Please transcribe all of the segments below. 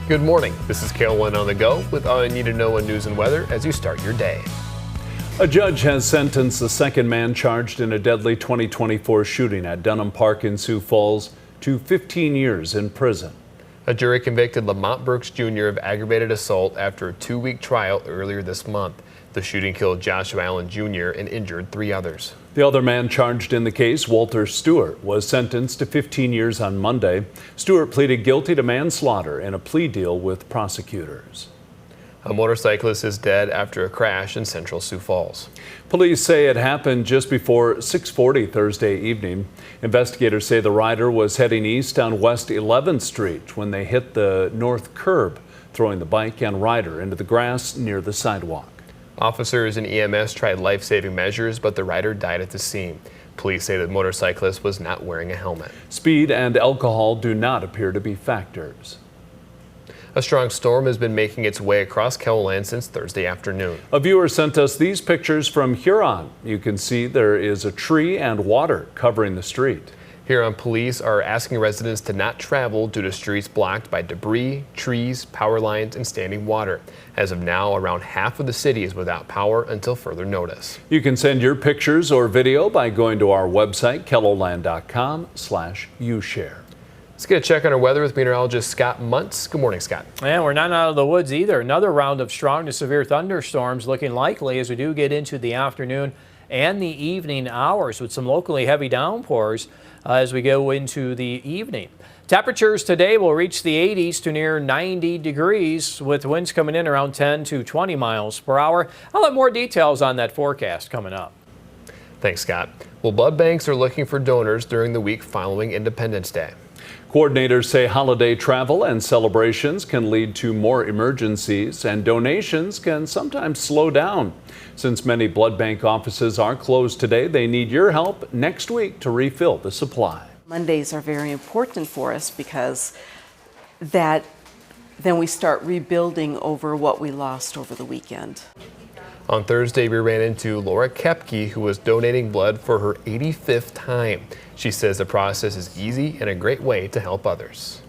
Good morning. This is Carolyn on the go with all you need to know on news and weather as you start your day. A judge has sentenced the second man charged in a deadly 2024 shooting at Dunham Park in Sioux Falls to 15 years in prison. A jury convicted Lamont Brooks Jr. of aggravated assault after a 2-week trial earlier this month. The shooting killed Joshua Allen Jr. and injured 3 others. The other man charged in the case, Walter Stewart, was sentenced to 15 years on Monday. Stewart pleaded guilty to manslaughter in a plea deal with prosecutors. A motorcyclist is dead after a crash in central Sioux Falls. Police say it happened just before 6:40 Thursday evening. Investigators say the rider was heading east on West 11th Street when they hit the north curb, throwing the bike and rider into the grass near the sidewalk. Officers and EMS tried life-saving measures, but the rider died at the scene. Police say the motorcyclist was not wearing a helmet. Speed and alcohol do not appear to be factors. A strong storm has been making its way across KELOLAND since Thursday afternoon. A viewer sent us these pictures from Huron. You can see there is a tree and water covering the street. Huron police are asking residents to not travel due to streets blocked by debris, trees, power lines, and standing water. As of now, around half of the city is without power until further notice. You can send your pictures or video by going to our website, keloland.com/ushare. Let's get a check on our weather with meteorologist Scott Muntz. Good morning, Scott. And we're not out of the woods either. Another round of strong to severe thunderstorms looking likely as we do get into the afternoon and the evening hours with some locally heavy downpours as we go into the evening. Temperatures today will reach the 80s to near 90 degrees with winds coming in around 10 to 20 miles per hour. I'll have more details on that forecast coming up. Thanks, Scott. Well, blood banks are looking for donors during the week following Independence Day. Coordinators say holiday travel and celebrations can lead to more emergencies, and donations can sometimes slow down. Since many blood bank offices are closed today, they need your help next week to refill the supply. Mondays are very important for us because then we start rebuilding over what we lost over the weekend. On Thursday, we ran into Laura Kepke, who was donating blood for her 85th time. She says the process is easy and a great way to help others.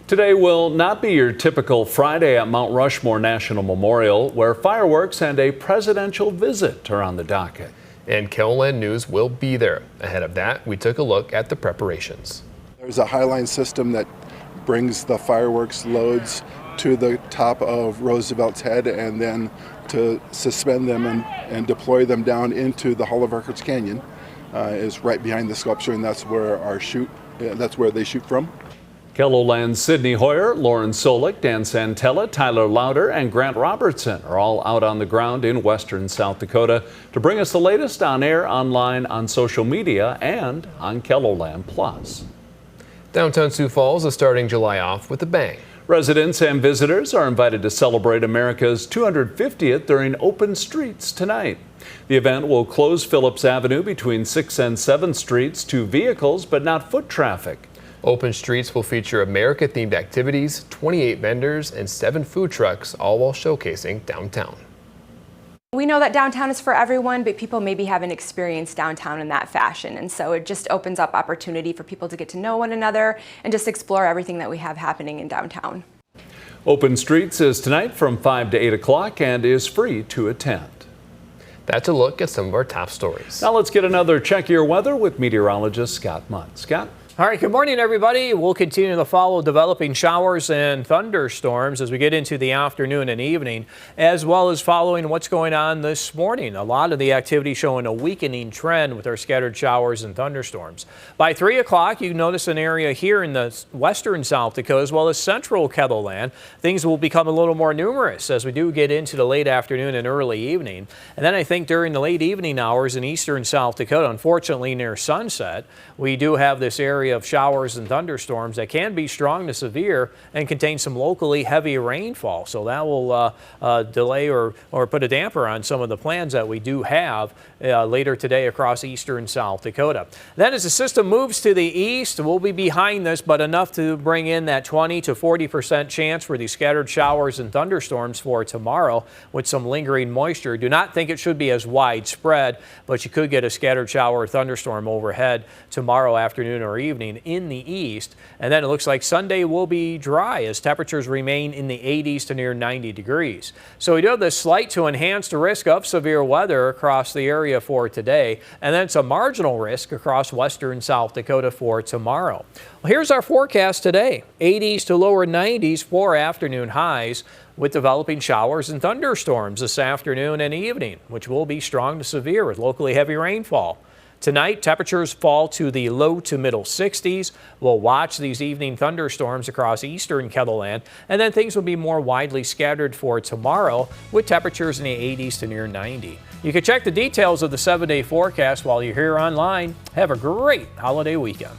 Today will not be your typical Friday at Mount Rushmore National Memorial, where fireworks and a presidential visit are on the docket. And KELOLAND News will be there. Ahead of that, we took a look at the preparations. There's a highline system that brings the fireworks loads to the top of Roosevelt's Head and then to suspend them and deploy them down into the Hall of Records Canyon is right behind the sculpture, and that's where that's where they shoot from. KELOLAND's Sydney Hoyer, Lauren Solik, Dan Santella, Tyler Lauder, and Grant Robertson are all out on the ground in western South Dakota to bring us the latest on air, online, on social media, and on KELOLAND Plus. Downtown Sioux Falls is starting July off with a bang. Residents and visitors are invited to celebrate America's 250th during Open Streets tonight. The event will close Phillips Avenue between 6th and 7th Streets to vehicles, but not foot traffic. Open Streets will feature America-themed activities, 28 vendors, and 7 food trucks, all while showcasing downtown. We know that downtown is for everyone, but people maybe haven't experienced downtown in that fashion. And so it just opens up opportunity for people to get to know one another and just explore everything that we have happening in downtown. Open Streets is tonight from 5 to 8 o'clock and is free to attend. That's a look at some of our top stories. Now let's get another check of your weather with meteorologist Scott Muntz. Scott? All right, good morning, everybody. We'll continue to follow developing showers and thunderstorms as we get into the afternoon and evening, as well as following what's going on this morning. A lot of the activity showing a weakening trend with our scattered showers and thunderstorms. By 3 o'clock, you notice an area here in the western South Dakota as well as central KELOLAND. Things will become a little more numerous as we do get into the late afternoon and early evening. And then I think during the late evening hours in eastern South Dakota, unfortunately near sunset, we do have this area of showers and thunderstorms that can be strong to severe and contain some locally heavy rainfall. So that will delay or put a damper on some of the plans that we do have later today across eastern South Dakota. Then as the system moves to the east, we'll be behind this, but enough to bring in that 20 to 40% chance for these scattered showers and thunderstorms for tomorrow with some lingering moisture. Do not think it should be as widespread, but you could get a scattered shower or thunderstorm overhead tomorrow afternoon or evening. evening in the east. And then it looks like Sunday will be dry as temperatures remain in the 80s to near 90 degrees. So we do have this slight to enhanced risk of severe weather across the area for today. And then some marginal risk across western South Dakota for tomorrow. Well, here's our forecast today. 80s to lower 90s for afternoon highs, with developing showers and thunderstorms this afternoon and evening, which will be strong to severe with locally heavy rainfall. Tonight, temperatures fall to the low to middle 60s. We'll watch these evening thunderstorms across eastern KELOLAND, and then things will be more widely scattered for tomorrow with temperatures in the 80s to near 90. You can check the details of the 7-day forecast while you're here online. Have a great holiday weekend.